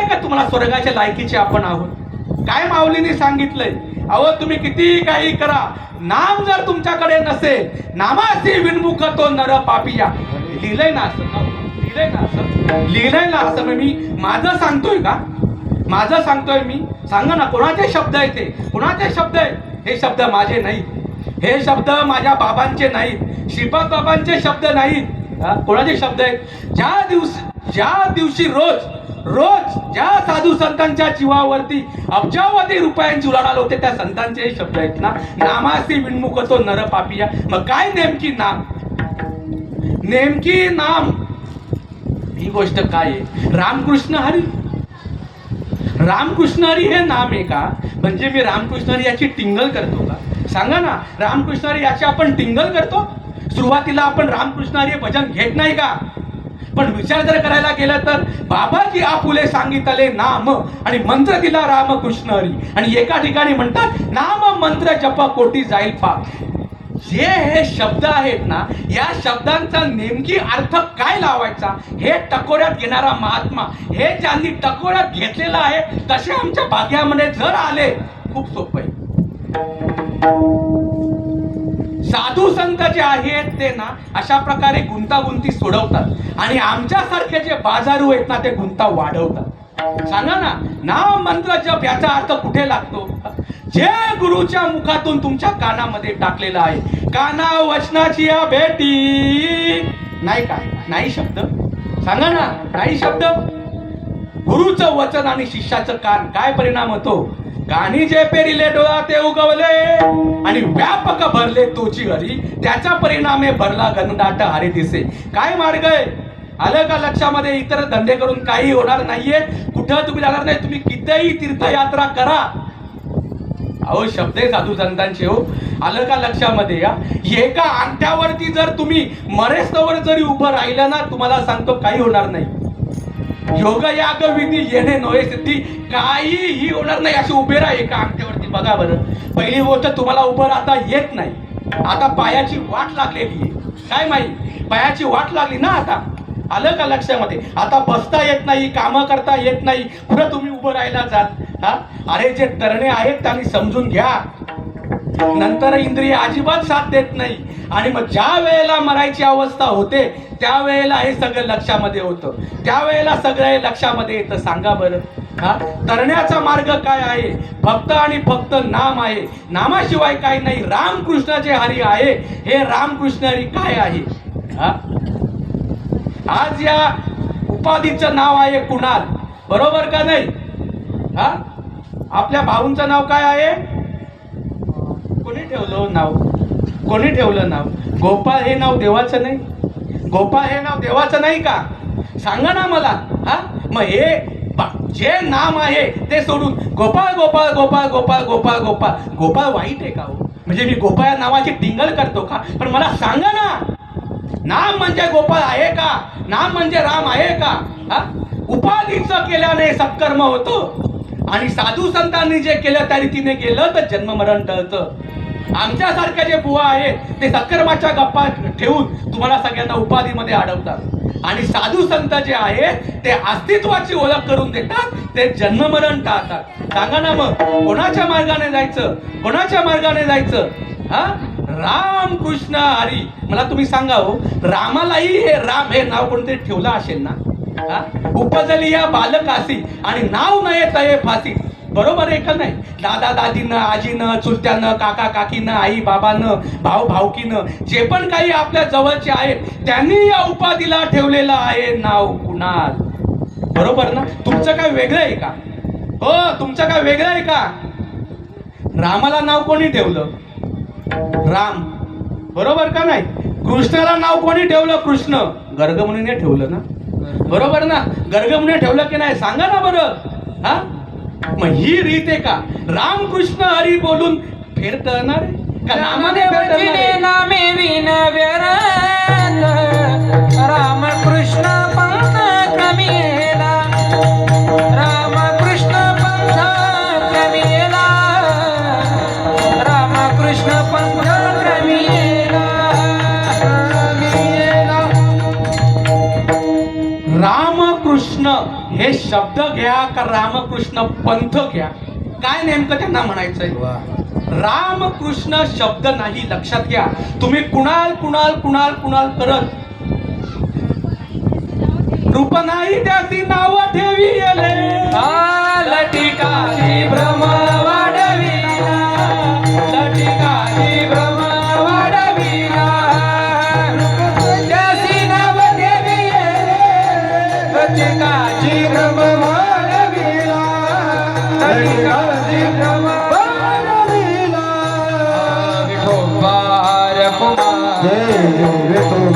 का तुम्हाला स्वर्गाच्या लायकीचे आपण आहोत? काय माऊलीने सांगितलंय, अहो तुम्ही किती काही करा, नाम जर तुमच्याकडे नसेल, नामासी विनमुख तो नर पापिया. लिहिलंय ना असं, लिहिलंय ना असं. मी माझं सांगतोय का, माझं सांगतोय मी. सांगा ना, कोणाचे शब्द आहेत ते, कोणाचे शब्द आहेत? हे शब्द माझे नाहीत, हे शब्द माझ्या बाबांचे नाहीत, श्रीपाद बाबांचे शब्द नाहीत. कोणाचे शब्द आहेत? ज्या दिवशी रोज ज्या साधू संतांच्या जीवावरती अब्जावधी रुपयांची उलाढाल होते त्या संतांचे हे शब्द आहेत ना. नामासी विनमुख तो नर पापिया. मग काय नेमकी नाम, नेमकी नाम ही गोष्ट काय आहे? रामकृष्ण हरी. रामकृष्ण हरी हे नाम आहे का? म्हणजे मी रामकृष्ण हरी याची टिंगल करतो का? सांगा ना, रामकृष्ण हरी याची आपण टिंगल करतो. सुरुवातीला आपण रामकृष्ण हरी भजन घेत नाही का? पण विचार जर करायला गेलं तर बाबाजी आपुले सांगितले नाम आणि मंत्र दिला रामकृष्ण हरी. आणि एका ठिकाणी म्हणतात नाम मंत्र जप कोटी जाईल पाप. जे हे शब्द आहेत ना, या शब्दांचा नेमकी अर्थ काय लावायचा हे टकोऱ्यात घेणारा महात्मा, हे ज्यांनी टकोऱ्यात घेतलेला आहे तसे आमच्या भाग्यामध्ये जर आले, खूप सोपं आहे. साधू संत जे आहेत ते ना अशा प्रकारे गुंतागुंती सोडवतात आणि आमच्यासारखे जे बाजारू आहेत ना ते गुंता वाढवतात. सांगा ना, नाम मंत्र जप याचा अर्थ कुठे लागतो? जे गुरुच्या मुखातून तुमच्या कानामध्ये टाकलेलं आहे. काना वचनाची या भेटी नाही, काय नाही शब्द. सांगा ना, नाही शब्द. गुरुचं वचन आणि शिष्याचं कान, काय परिणाम होतो? गाणी जे पेरिले डोळा ते उगवले आणि व्यापक भरले तोची हरी, त्याचा परिणाम हे भरला घनदाट हरी दिसे. काय मार्ग आहे? आलं का लक्षामध्ये? इतर धंदे करून काही होणार नाहीये, कुठं तुम्ही जाणार नाही. तुम्ही कितीही तीर्थयात्रा करा, अहो शब्द आहे साधू संतांचे. हो, आलं का लक्षामध्ये? या एका अंगठ्यावरती जर तुम्ही मरेस्तवर जरी उभं राहिलं ना, तुम्हाला सांगतो काही होणार नाही. योग याग विधी येणे नोहे सिद्धी, काहीही होणार नाही. असे उभे राहा एका अंगठ्यावरती. बघा बरं, पहिली गोष्ट तुम्हाला उभं राहता येत नाही. आता पायाची वाट लागलेली आहे. काय माहिती? पायाची वाट लागली ना आता. आलं का लक्षामध्ये? आता बसता येत नाही, कामं करता येत नाही, कुठं तुम्ही उभं राहायला जात? हा, अरे जे तरणे आहेत त्यांनी समजून घ्या. नंतर इंद्रिय अजिबात साथ देत नाही आणि मग ज्या वेळेला मरायची अवस्था होते त्यावेळेला हे सगळं लक्षामध्ये होतं, त्यावेळेला सगळं हे लक्षामध्ये येतं. सांगा बरं, हा तरण्याचा मार्ग काय आहे? फक्त आणि फक्त नाम आहे. नामाशिवाय काही नाही. रामकृष्णाचे हरी आहे. हे रामकृष्ण हरी काय आहे? हा, आज या उपाधीचं नाव आहे कुणाल, बरोबर का नाही? हा, आपल्या भाऊंचं नाव काय आहे? कोणी ठेवलं नाव? कोणी ठेवलं नाव? गोपाळ हे नाव देवाचं नाही? गोपाळ हे नाव देवाचं नाही का? सांगा ना मला. हा, मग हे जे नाम आहे ते सोडून गोपाळ गोपाळ गोपाळ गोपाळ गोपाळ गोपाळ गोपाळ वाईट आहे का हो? म्हणजे मी गोपाळ या नावाची टिंगल करतो का? पण मला सांगा ना, नाम म्हणजे गोपाळ आहे का? नाम म्हणजे राम आहे का? हा, उपाधीचं केल्याने सत्कर्म होतं आणि साधू संतांनी जे केलं त्या रीतीने केलं तर जन्म मरण टळतं. आमच्यासारख्या जे बुवा आहेत ते सत्कर्माच्या गप्पा ठेवून तुम्हाला सगळ्यांना उपाधीमध्ये अडवतात आणि साधू संत जे आहेत ते अस्तित्वाची ओळख करून देतात, ते जन्ममरण टाळतात. सांगा ना मग कोणाच्या मार्गाने जायचं, कोणाच्या मार्गाने जायचं? हा, राम कृष्ण हरी. मला तुम्ही सांगा हो, रामालाही हे राम हे नाव कोणतरी ठेवलं असेल ना? हा, उपजली या बालकासी आणि नाव नये तये फासी. बरोबर आहे का नाही? दादा दादीनं, आजीनं, चुलत्यानं, काका काकीनं, आई बाबानं, भाऊ भावकीनं, जे पण काही आपल्या जवळचे आहेत त्यांनी या उपाधीला ठेवलेलं आहे नाव कुणाल. बरोबर ना? तुमचं काय वेगळं आहे का? हो, तुमचं काय वेगळं आहे का? रामाला नाव कोणी ठेवलं? राम. बरोबर का नाही? कृष्णाला नाव कोणी ठेवलं? कृष्ण. गर्गमुनीने ठेवलं ना? बरोबर ना? गर्गमुनीने ठेवलं की नाही? सांगा ना बरं. हा, मग ही रीत आहे का? राम कृष्ण हरी बोलून फेर टळणार आहे का? नामाने फेर टळणार आहे? नामे विन व्यरत राम कृष्ण पंथ क्रमिला राम कृष्ण पंथ क्रमिला राम कृष्ण पंथ क्रमिला रामकृष्ण हे शब्द घ्या का रामकृष्ण पंथ घ्या? काय नेमकं त्यांना म्हणायचंय? रामकृष्ण शब्द नाही, लक्षात घ्या. तुम्ही कुणाल कुणाल कुणाल कुणाल करत रूप नाही त्याची नाव ठेवी लटिकाची भ्रम वाढविला लटिकाची भ्रम वाढविला त्याची नाव देवी लटिकाची भ्रम वाढविला लटिकाची भ्रम वाढविला विठोबा कुमार जय विठोबा